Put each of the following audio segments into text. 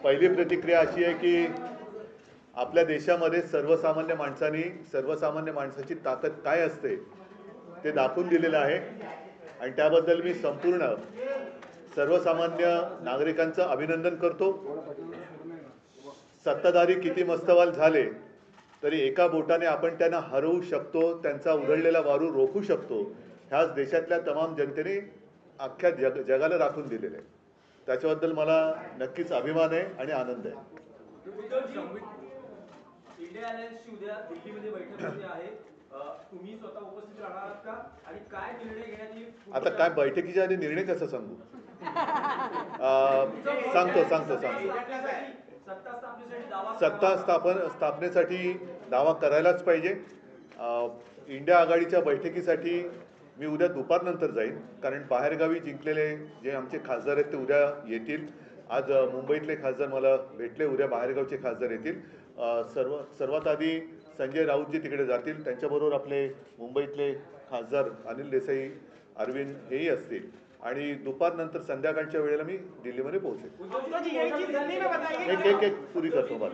पहिली प्रतिक्रिया अशी आहे की आपल्या देशामध्ये सर्वसामान्य माणसाची ताकद काय असते ते दाखवून दिलेलं आहे आणि त्याबद्दल मी संपूर्ण सर्वसामान्य नागरिकांचं अभिनंदन करतो। सत्ताधारी किती मस्तवाल झाले तरी एका बोटाने आपण त्यांना हरवू शकतो, त्यांचा उधळलेला वारू रोखू शकतो। ह्याच देशातल्या तमाम जनतेने अख्ख्या जगाला दाखवून दिलेले आहे। त्याच्याबद्दल मला नक्कीच अभिमान आहे आणि आनंद आहे। इंडिया अलायन्सची उद्या दिल्लीमध्ये बैठक होते आहे, तुम्ही स्वतः उपस्थित राहणार आहात का आणि काय निर्णय घेण्यात येईल? आता काय बैठकीच्या आधी निर्णय कसं सांगू? सांगतो सत्ता स्थापनेसाठी दावा करायलाच पाहिजे। इंडिया आघाडीच्या बैठकीसाठी मी उद्या दुपारनंतर जाईन, कारण बाहेरगावी जिंकलेले जे आमचे खासदार आहेत ते उद्या येतील। आज मुंबईतले खासदार मला भेटले, उद्या बाहेरगावचे खासदार येतील। सर्वात आधी संजय राऊतजी तिकडे जातील, त्यांच्याबरोबर आपले मुंबईतले खासदार अनिल देसाई, अरविंद हेही असतील आणि दुपारनंतर संध्याकाळच्या वेळेला मी दिल्लीमध्ये पोहोचेन। एक पुरी करतो बात।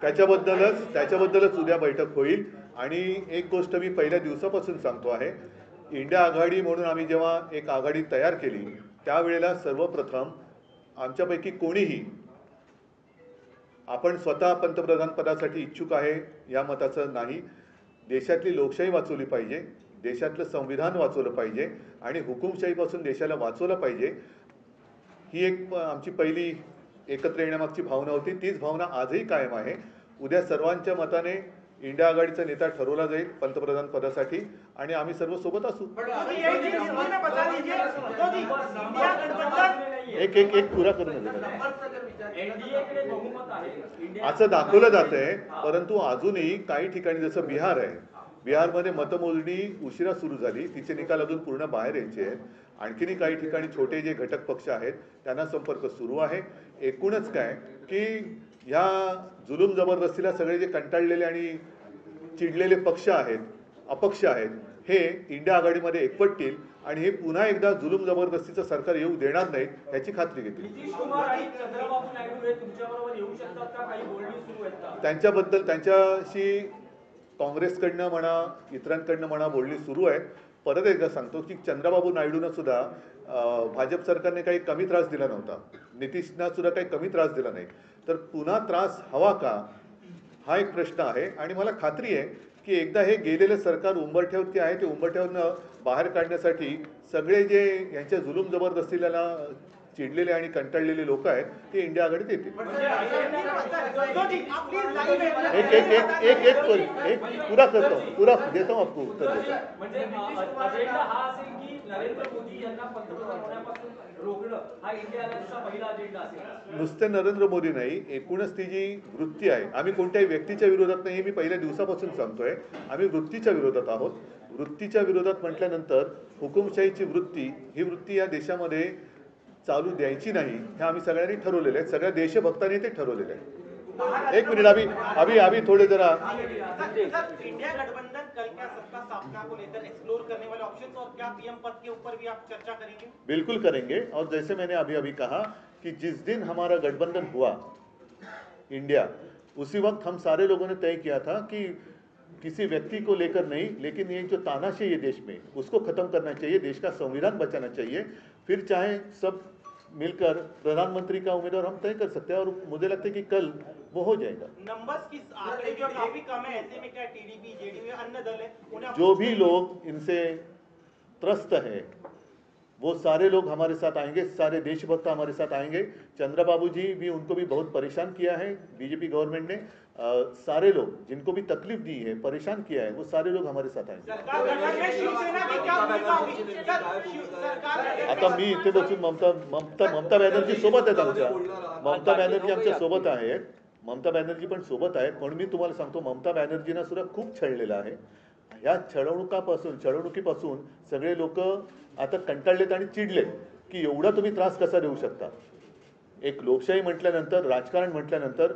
त्याच्याबद्दलच उद्या बैठक होईल। आणि एक गोष्ट मी पहिल्या दिवसापासून सांगतो आहे, इंडिया आघाडी म्हणून आम्ही जेव्हा एक आघाडी तयार केली त्यावेळेला सर्वप्रथम आमच्यापैकी कोणीही आपण स्वतः पंतप्रधान पदासाठी इच्छुक आहे या मताचं नाही। देशातली लोकशाही वाचवली पाहिजे, देशातलं संविधान वाचवलं पाहिजे आणि हुकुमशाहीपासून देशाला वाचवलं पाहिजे, ही एक आमची पहिली एकत्र येण्यामागची भावना होती। तीच भावना आजही कायम आहे। उद्या सर्वांच्या मताने इंडिया आघाडीचा नेता ठरवला जाईल पंतप्रधान पदासाठी आणि आम्ही सर्व सोबत असू। एक पुरा करून असं दाखवलं जात आहे, परंतु अजूनही काही ठिकाणी जसं बिहार आहे, बिहारमध्ये मतमोजणी उशिरा सुरू झाली, तिचे निकाल अजून पूर्ण बाहेर यायचे आहेत। आणखीनही काही ठिकाणी छोटे जे घटक पक्ष आहेत त्यांना संपर्क सुरू आहे। एकूणच काय की ह्या जुलूम जबरदस्तीला सगळे जे कंटाळलेले आणि चिडलेले पक्ष आहेत, अपक्ष आहेत, हे इंडिया आघाडीमध्ये एकवटतील आणि हे पुन्हा एकदा जुलूम जबरदस्तीचं सरकार येऊ देणार नाहीत याची खात्री घेतील। त्यांच्याबद्दल त्यांच्याशी काँग्रेसकडनं म्हणा इतरांकडनं म्हणा बोलणी सुरू आहेत। परत एकदा सांगतो की चंद्रबाबू नायडूंना सुद्धा भाजप सरकारने काही कमी त्रास दिला नव्हता, नितीशना सुद्धा काही कमी त्रास दिला नाही, तर पुन्हा त्रास हवा का हा एक प्रश्न आहे। आणि मला खात्री आहे की एकदा हे गेलेलं सरकार उंबरठ्यावरती आहे, ते उंबरठ्यावरनं बाहेर काढण्यासाठी सगळे जे यांच्या जुलूम जबरदस्तीला चिडलेले आणि कंटाळलेले लोक आहेत ते इंडिया आघाडीत येतील। एक पुरा करतो, पुरा देतो आपको उत्तर देतो। नुसते नरेंद्र मोदी नाही, एकूणच ती जी वृत्ती आहे, आम्ही कोणत्याही व्यक्तीच्या विरोधात नाही, मी पहिल्या दिवसापासून सांगतोय, आम्ही वृत्तीच्या विरोधात आहोत। वृत्तीच्या विरोधात म्हटल्यानंतर हुकुमशाहीची वृत्ती, ही वृत्ती या देशामध्ये चालू द्यायची नाही, हे आम्ही सगळ्यांनी ठरवलेलं आहे, सगळ्या देशभक्तांनी ते ठरवलेलं आहे। एक मिनिट, अभी थोड़े जरा इंडिया गठबंधन कल क्या सत्ता स्थापना को लेकर एक्सप्लोर करने वाले ऑप्शंस और क्या पीएम पद के ऊपर भी आप चर्चा करेंगे? बिल्कुल करेंगे। और जैसे मैंने अभी कहा कि जिस दिन हमारा गठबंधन हुआ इंडिया, उसी वक्त हम सारे लोगों ने तय किया था कि किसी व्यक्ति को लेकर नहीं, लेकिन ये जो तानाशाही है देश में उसको खत्म करना चाहिए, देश का संविधान बचाना चाहिए। फिर चाहे सब मिलकर प्रधानमंत्री का उम्मीदवार हम तय कर सकते हैं और मुझे लगता है कि कल वो हो जाएगा। नंबर्स की आंकड़े जो काफी कम है, ऐसे में क्या टीडीपी जेडीयू अन्य दल है, जो भी लोग इनसे त्रस्त हैं वो सारे लोग हमारे साथ आएंगे, सारे देशभक्त हमारे साथ आएंगे। चंद्रबाबू जी भी, उनको भी बहुत परेशान किया है बीजेपी गवर्नमेंट ने, सारे लोग जिनको भी तकलीफ दी है, परेशान किया है, वो सारे लोग हमारे साथ आएंगे। आता मी इथे बसून ममता बॅनर्जी सोबत आहेत, आमच्या ममता बॅनर्जी आमच्या सोबत आहेत, ममता बॅनर्जी पण सोबत आहेत। पण मी तुम्हाला सांगतो, ममता बॅनर्जींना सुद्धा खूप छळलेलं आहे। या छळवणुकीपासून सगळे लोक आता कंटाळलेत आणि चिडलेत की एवढा तुम्ही त्रास कसा देऊ शकता। एक लोकशाही म्हटल्यानंतर, राजकारण म्हटल्यानंतर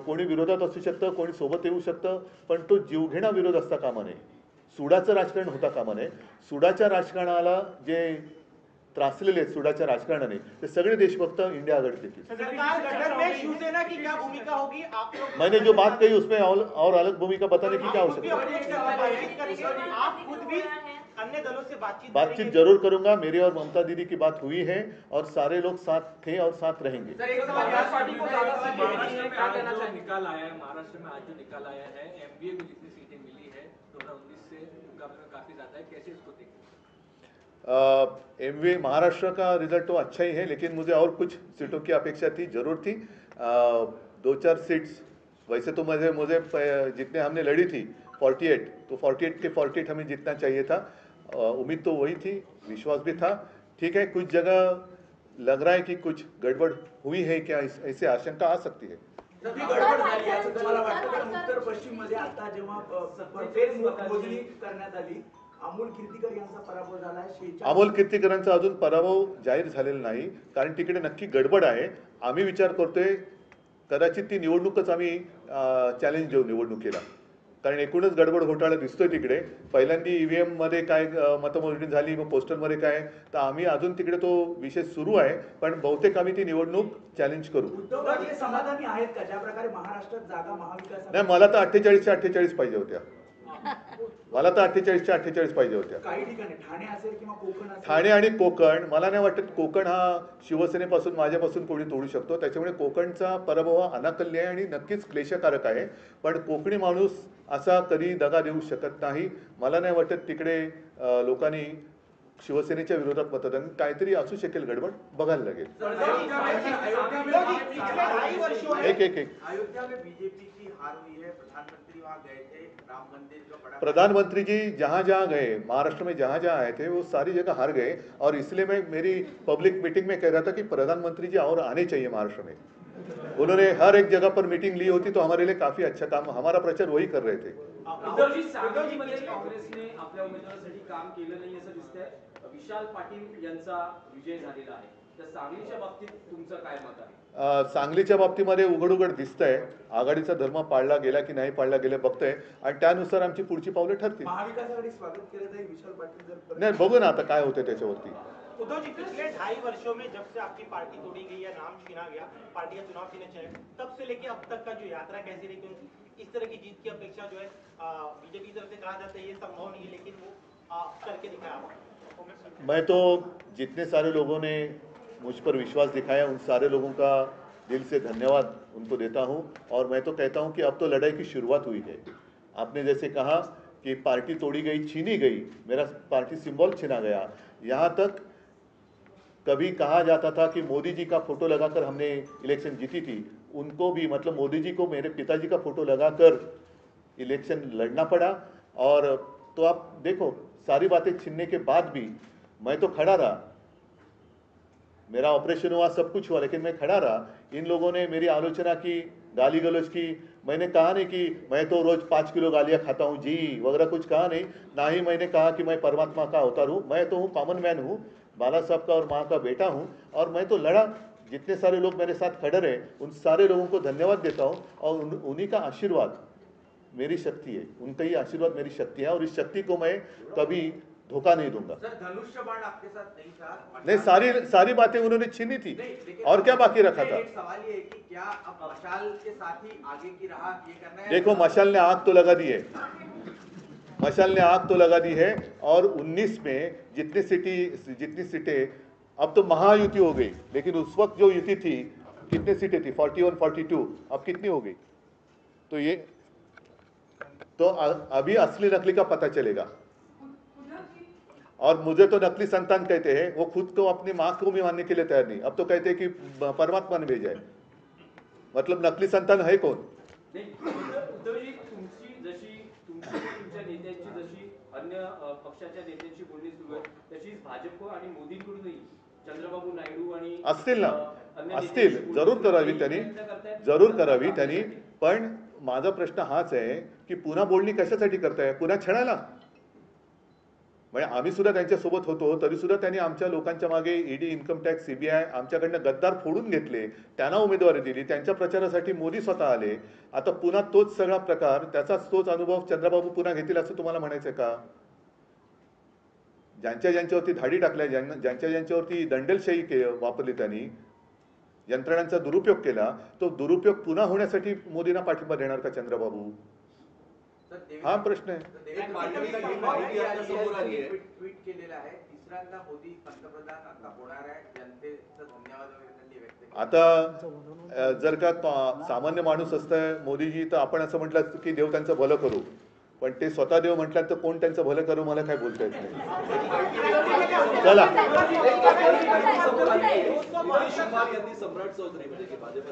कोणी विरोधात असू शकतं, कोणी सोबत येऊ शकतं, पण तो जीवघेणा विरोध असता कामा नये। सुडाचं राजकारण होता कामा नये. सुडाच्या राजकारणाला जे त्रासलेले आहेत सुडाच्या राजकारणाने ते सगळे देशभक्त इंडिया आघाड़ी देतील. सरकार गठन में शिवसेना की क्या भूमिका होगी आप लोग? मैंने जो बात कही उसमें और अलग भूमिका बताने की क्या आप खुद भी आवश्यकता है? अपने से बातचीत करेंगे, आप खुद भी अन्य दलों से बातचीत बातचीत करेंगे? जरूर करूंगा. मेरी और ममता दीदी की बात हुई है और सारे लोग साथ थे और साथ रहेंगे. सर एक सवाल समाजवादी पार्टी को ज्यादा महाराष्ट्र में क्या आज कहना जो चाहेंगे? निकाल आया है, महाराष्ट्र में आज जो निकाल आया है, एमबीए में जितनी सीटें मिली है 2019 से मुकाबले में काफी ज्यादा है, कैसे इसको देखते हैं? एमवी महाराष्ट्र का रिजल्ट तो अच्छा ही है, लेकिन मुझे और कुछ सीटों की अपेक्षा थी, जरूर थी. 2-4 सीट्स वैसे तो मुझे जितने हमने लड़ी थी 48, तो 48 के 48 हमें जीतना चाहिए था. उम्मीद तो वही थी, विश्वास भी था. ठीक है, कुछ जगह लग रहा है कि कुछ गड़बड़ हुई है क्या, ऐसे आशंका आ सकती है. ती गडबड झाली असं तुम्हाला वाटतं? कारण उत्तर पश्चिम मध्ये आता जेव्हा मोजणी करण्यात आली, अमोल कीर्तीकर यांचा पराभव झाला आहे. 46 अमोल कीर्तीकरांचा अजून पराभव जाहीर झालेला नाही, कारण तिकडे नक्की गडबड आहे. आम्ही विचार करतोय कदाचित ती निवडणूकच आम्ही चॅलेंज देऊ निवडणुकीला, कारण एकूणच गडबड घोटाळा दिसतोय तिकडे. पहिल्यांदा ईव्हीएम मध्ये काय मतमोजणी झाली, मग पोस्टलमध्ये काय, तर आम्ही अजून तिकडे तो विषय सुरू आहे, पण बहुतेक आम्ही ती निवडणूक चॅलेंज करू. उद्धवजी समाधानी आहेत का ज्या प्रकारे महाराष्ट्रात जागा महाविकास नाही, मला तर 48च्या 48 पाहिजे होत्या. मला तर 48च्या 48 पाहिजे होत्या. काही ठिकाणी ठाणे असेल किंवा कोकण असेल, ठाणे आणि कोकण, मला नाही वाटत कोकण हा शिवसेनेपासून माझ्यापासून कोणी तोडू शकतो. त्याच्यामुळे कोकणचा पराभव हा अनाकल्य आहे आणि नक्कीच क्लेशकारक आहे. पण कोकणी माणूस असा कधी दगा देऊ शकत नाही. मला नाही वाटत तिकडे लोकांनी शिवसेनेच्या विरोधात मतदान, काहीतरी असू शकेल गडबड, बघायला लागेल. एक अयोध्या में बीजेपी की हार हुई है, प्रधानमंत्री वहां गए थे, राम मंदिर का बड़ा प्रधानमंत्री जी जहाँ जहाँ गए, महाराष्ट्र में जहाँ जहाँ आए थे वो सारी जगह हार गए. और इसलिए मैं मेरी पब्लिक मीटिंग में कह रहा था कि प्रधानमंत्री जी और आने चाहिए महाराष्ट्र में. उन्होंने हर एक जगह पर मीटिंग ली होती तो हमारे लिए काफी अच्छा काम, हमारा प्रचार वही कर रहे थे. उद्धवजी, सांगलीमध्ये काँग्रेसने आपल्या उमेदवारासाठी काम केलं नाही असं दिसतंय. विशाल पाटील यांचा विजय झालेला आहे, तर सांगलीच्या बाबतीत तुमचं काय मत आहे? सांगलीच्या बाबतीमध्ये उघड उघड दिसतंय आघाडीचा धर्म पाळला गेला की नाही पाळला गेला बघतोय, आणि त्यानुसार आमची पुढची पावले ठरतील. महाविकास आघाडी स्वागत केलं जाईल विशाल पाटील जर नाही, बघू ना आता काय होते त्याच्यावरती. उद्धव जी, पिछले 2.5 वर्षों में जब से आपकी पार्टी तोड़ी गई या नाम छीना गया, पार्टी का चुनाव छीने चले, तब से लेके अब तक का जो यात्रा कैसी रही? क्योंकि इस तरह की जीत की अपेक्षा जो है बीजेपी की तरफ से कहा जाता है ये संभव नहीं है, लेकिन वो करके दिखाया आपने. मैं तो जितने सारे लोगों ने मुझ पर विश्वास दिखाया उन सारे लोगों का दिल से धन्यवाद उनको देता हूं. और मैं तो कहता हूं कि अब तो लड़ाई की शुरुआत हुई है. आपने जैसे कहा कि पार्टी तोड़ी गई, छीनी गई, मेरा पार्टी सिंबल छीना गया. यहाँ तक कभी कहा जाता था कि मोदी जी का फोटो लगाकर हमने इलेक्शन जीती थी, उनको भी मतलब मोदी जी को मेरे पिताजी का फोटो लगाकर इलेक्शन लड़ना पड़ा. और तो आप देखो सारी बातें छीनने के बाद भी मैं तो खड़ा रहा. मेरा ऑपरेशन हुआ, सब कुछ हुआ, लेकिन मैं खड़ा रहा. इन लोगों ने मेरी आलोचना की, गाली गलौज की. मैंने कहा नहीं कि मैं तो रोज 5 किलो गालियां खाता हूँ जी वगैरह, कुछ कहा नहीं. ना ही मैंने कहा कि मैं परमात्मा का अवतार हूँ. मैं तो हूँ कॉमन मैन हूँ, बाला साहब का और माँ का बेटा हूँ. और मैं तो लड़ा. जितने सारे लोग मेरे साथ खड़े रहे उन सारे लोगों को धन्यवाद देता हूँ. और उन्हीं का आशीर्वाद मेरी शक्ति है, उनका ही आशीर्वाद मेरी शक्ति है, और इस शक्ति को मैं कभी धोखा नहीं दूंगा. सर धनुष्य बाण आपके साथ नहीं था? नहीं, सारी बातें उन्होंने छीनी थी, नहीं, लेकिन और क्या बाकी रखा था? एक सवाल ये है कि क्या अब मशाल के साथ ही आगे की राह ये करना है? देखो, मशाल ने आग तो लगा दी है, मशाल ने आग तो लगा दी है. और 19 में जितनी सीटें, अब तो महायुति हो गई, लेकिन उस वक्त जो युति थी कितनी सीटें थी? 41, 42. अब कितनी हो गई? तो ये तो अभी असली नकली का पता चलेगा. और मुझे तो नकली संतान कहते हैं, वो खुद को अपनी माँ को भी मानने के लिए तैयार नहीं. अब तो कहते हैं कि परमात्मा ने भेजा है. मतलब नकली संतान है कौन? नाही, उद्धवजी, तुमच्या नेत्यांची जशी अन्य पक्षाच्या नेत्यांची बोलणी सुरू आहे, तशीच भाजप आणि मोदींकडूनही चंद्रबाबू नायडू आणि असतील ना, अन्य असतील, नेत्यांची जरूर बोलणी करावी त्यांनी, प्रयत्न करतायत. जरूर करावी त्यांनी. पण माझा प्रश्न हाच आहे की पुन्हा बोलणी कशासाठी करताय? पुन्हा छळायला? म्हणजे आम्ही सुद्धा त्यांच्यासोबत होतो तरी सुद्धा त्यांनी आमच्या लोकांच्या मागे ईडी, इन्कम टॅक्स, सीबीआय आमच्याकडनं गद्दार फोडून घेतले, त्यांना उमेदवारी दिली, त्यांच्या प्रचारासाठी मोदी स्वतः आले. आता पुन्हा तोच सगळा प्रकार, त्याचाच तोच अनुभव चंद्रबाबू पुन्हा घेतील असं तुम्हाला म्हणायचं का? ज्यांच्यावरती धाडी टाकल्या, ज्यांच्यावरती दंडेलशाही वापरली, त्यांनी यंत्रणांचा दुरुपयोग केला, तो दुरुपयोग पुन्हा होण्यासाठी मोदींना पाठिंबा देणार का चंद्रबाबू? हा प्रश्न आहे. ट्विट केलेलं आहे, तिसऱ्यांदा मोदी पंतप्रधान आता होणार आहे, जनतेचं धन्यवाद वगैरे त्यांनी व्यक्त केले. आता जर का सामान्य माणूस असतंय मोदीजी, तर आपण असं म्हटलं की देव त्यांचं भलं करू, पण ते स्वतः देव म्हटलं तर कोण त्यांचं भलं करू मला काय बोलता येत नाही. चला. यांनी सम्राट चौधरी म्हणजे भाजप